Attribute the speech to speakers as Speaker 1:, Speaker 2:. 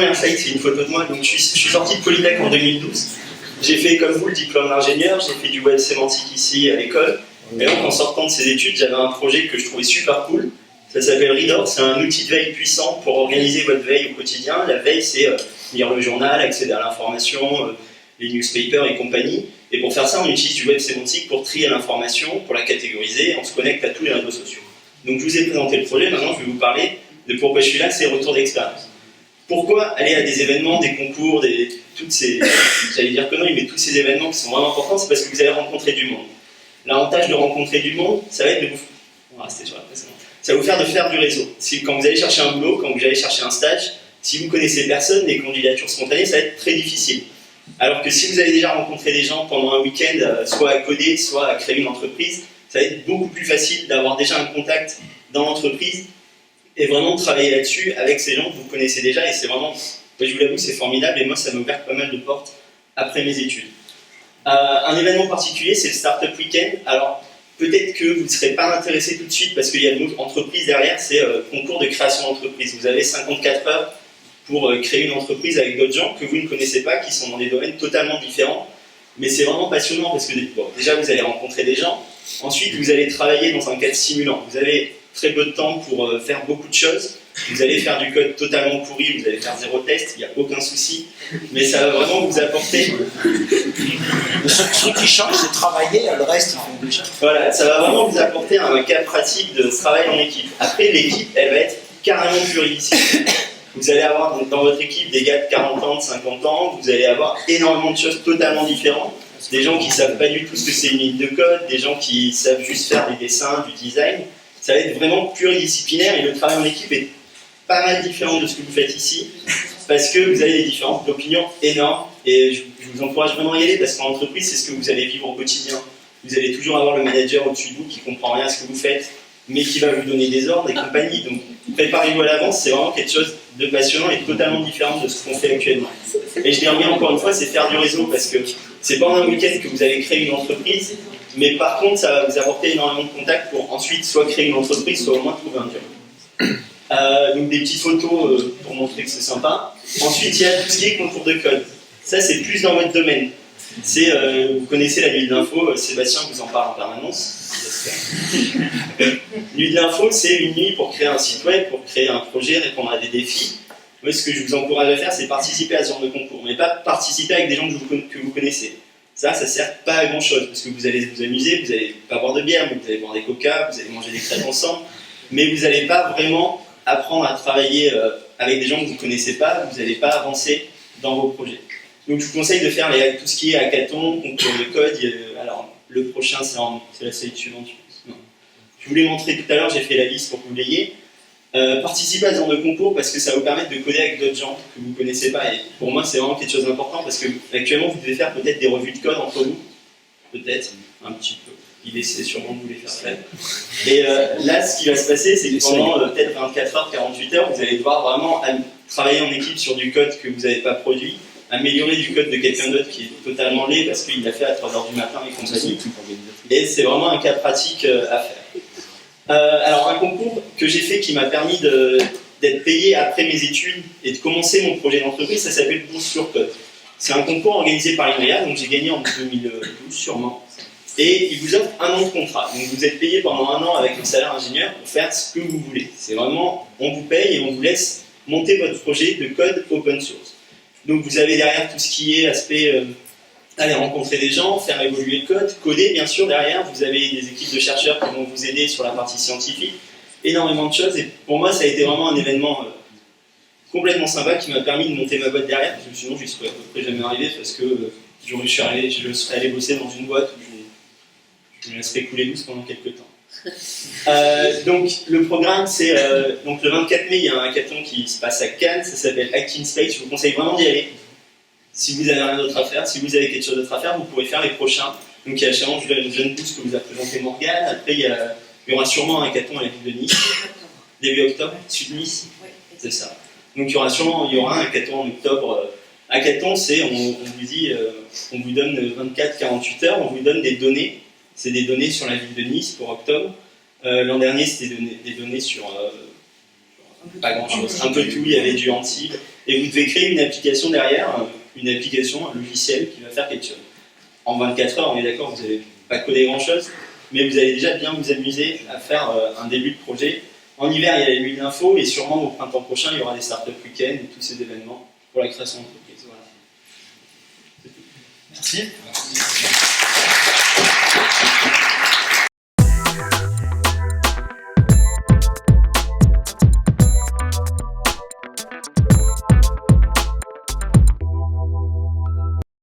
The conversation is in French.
Speaker 1: première slide, c'est une photo de moi. Donc, je suis sorti de Polytech en 2012. J'ai fait, comme vous, le diplôme d'ingénieur. J'ai fait du web sémantique ici à l'école. Et donc, en sortant de ces études, j'avais un projet que je trouvais super cool. Ça s'appelle Reader. C'est un outil de veille puissant pour organiser votre veille au quotidien. La veille, c'est lire le journal, accéder à l'information, les newspapers et compagnie. Et pour faire ça, on utilise du web sémantique pour trier l'information, pour la catégoriser. On se connecte à tous les réseaux sociaux. Donc, je vous ai présenté le projet. Maintenant, je vais vous parler de pourquoi je suis là, c'est retour d'expérience. Pourquoi aller à des événements, des concours, toutes ces, j'allais dire conneries, mais tous ces événements qui sont vraiment importants, c'est parce que vous allez rencontrer du monde. L'avantage de rencontrer du monde, ça va être de vous... On va rester sur la précédente. Ça va vous faire de faire du réseau. Quand vous allez chercher un boulot, quand vous allez chercher un stage, si vous connaissez personne, les candidatures spontanées, ça va être très difficile. Alors que si vous avez déjà rencontré des gens pendant un week-end, soit à coder, soit à créer une entreprise, ça va être beaucoup plus facile d'avoir déjà un contact dans l'entreprise et vraiment de travailler là-dessus avec ces gens que vous connaissez déjà. Et c'est vraiment, je vous l'avoue, c'est formidable et moi, ça m'a ouvert pas mal de portes après mes études. Un événement particulier, c'est le Startup Weekend. Alors, peut-être que vous ne serez pas intéressé tout de suite parce qu'il y a le mot entreprise derrière, c'est concours de création d'entreprise. Vous avez 54 heures pour créer une entreprise avec d'autres gens que vous ne connaissez pas, qui sont dans des domaines totalement différents. Mais c'est vraiment passionnant parce que bon, déjà, vous allez rencontrer des gens. Ensuite, vous allez travailler dans un cadre stimulant. Vous avez très peu de temps pour faire beaucoup de choses. Vous allez faire du code totalement pourri, vous allez faire 0 test, il n'y a aucun souci. Mais ça va vraiment vous apporter...
Speaker 2: Ce qui change, c'est travailler, le reste, ils font déjà.
Speaker 1: Voilà, ça va vraiment vous apporter un cas pratique de travail en équipe. Après, l'équipe, elle va être carrément pluridisciplinaire. Vous allez avoir dans votre équipe des gars de 40 ans, de 50 ans, vous allez avoir énormément de choses totalement différentes. Des gens qui ne savent pas du tout ce que c'est une ligne de code, des gens qui savent juste faire des dessins, du design. Ça va être vraiment pluridisciplinaire et le travail en équipe est pas mal différent de ce que vous faites ici parce que vous avez des différences d'opinion énormes et je vous encourage vraiment à y aller parce qu'en entreprise, c'est ce que vous allez vivre au quotidien. Vous allez toujours avoir le manager au-dessus de vous qui comprend rien à ce que vous faites mais qui va vous donner des ordres et compagnie. Donc préparez-vous à l'avance, c'est vraiment quelque chose de passionnant et totalement différent de ce qu'on fait actuellement. Et je l'ai remis encore une fois, c'est faire du réseau parce que c'est pendant un week-end que vous allez créer une entreprise. Mais par contre, ça va vous apporter énormément de contacts pour ensuite soit créer une entreprise, soit au moins trouver un job. Donc des petites photos pour montrer que c'est sympa. Ensuite, il y a tout ce qui est concours de code. Ça, c'est plus dans votre domaine. Vous connaissez la nuit de l'info, Sébastien vous en parle en permanence. Nuit de l'info, c'est une nuit pour créer un site web, pour créer un projet, répondre à des défis. Moi, ce que je vous encourage à faire, c'est participer à ce genre de concours, mais pas participer avec des gens que vous connaissez. Ça sert pas à grand chose, parce que vous allez vous amuser, vous allez pas boire de bière, vous allez boire des coca, vous allez manger des crêpes ensemble, mais vous n'allez pas vraiment apprendre à travailler avec des gens que vous ne connaissez pas, vous n'allez pas avancer dans vos projets. Donc je vous conseille de faire tout ce qui est hackathon, concours de code. Alors le prochain, c'est la slide suivante, je pense. Non. Je vous l'ai montré tout à l'heure, j'ai fait la liste pour que vous l'ayez. Participez à ce genre de concours parce que ça va vous permettre de coder avec d'autres gens que vous ne connaissez pas. Et pour moi, c'est vraiment quelque chose d'important parce que actuellement, vous devez faire peut-être des revues de code entre vous. Peut-être, un petit peu. Il essaie sûrement de vous les faire faire. Et là, ce qui va se passer, c'est que pendant peut-être 24 heures, 48 heures, vous allez devoir vraiment travailler en équipe sur du code que vous n'avez pas produit, améliorer du code de quelqu'un d'autre qui est totalement laid parce qu'il l'a fait à 3 heures du matin et compagnie. Et c'est vraiment un cas pratique à faire. Alors un concours que j'ai fait qui m'a permis d'être payé après mes études et de commencer mon projet d'entreprise, ça s'appelle Bourse sur Code. C'est un concours organisé par INRIA, donc j'ai gagné en 2012 sûrement. Et il vous offre 1 an de contrat. Donc vous êtes payé pendant 1 an avec le salaire ingénieur pour faire ce que vous voulez. C'est vraiment, on vous paye et on vous laisse monter votre projet de code open source. Donc vous avez derrière tout ce qui est aspect aller rencontrer des gens, faire évoluer le code, coder bien sûr derrière, vous avez des équipes de chercheurs qui vont vous aider sur la partie scientifique, énormément de choses et pour moi ça a été vraiment un événement complètement sympa qui m'a permis de monter ma boîte derrière, parce que sinon je ne serais à peu près jamais arrivé parce que je serais allé bosser dans une boîte où je me laisserais couler douce pendant quelques temps. Donc le programme c'est, donc le 24 mai il y a un hackathon qui se passe à Cannes, ça s'appelle Hacking Space, je vous conseille vraiment d'y aller. Si vous n'avez rien d'autre à faire, si vous avez quelque chose d'autre à faire, vous pourrez faire les prochains. Donc il y a Challenge Jeune Pousse que vous a présenté Morgane. Après il y aura sûrement un hackathon à la ville de Nice, début octobre, sud Nice, c'est ça. Donc il y aura un hackathon en octobre. Hackathon, c'est, on vous dit, on vous donne 24-48 heures, on vous donne des données. C'est des données sur la ville de Nice pour octobre. L'an dernier, c'était des données sur pas grand chose, un peu tout, il y avait du Ansible. et vous devez créer une application derrière, une application, un logiciel qui va faire quelque chose. En 24 heures, on est d'accord, vous n'avez pas codé grand-chose, mais vous allez déjà bien vous amuser à faire un début de projet. En hiver, il y a la nuit de l'info, et sûrement au printemps prochain, il y aura des startup week-ends et tous ces événements pour la création d'entreprise. Voilà.
Speaker 2: Merci.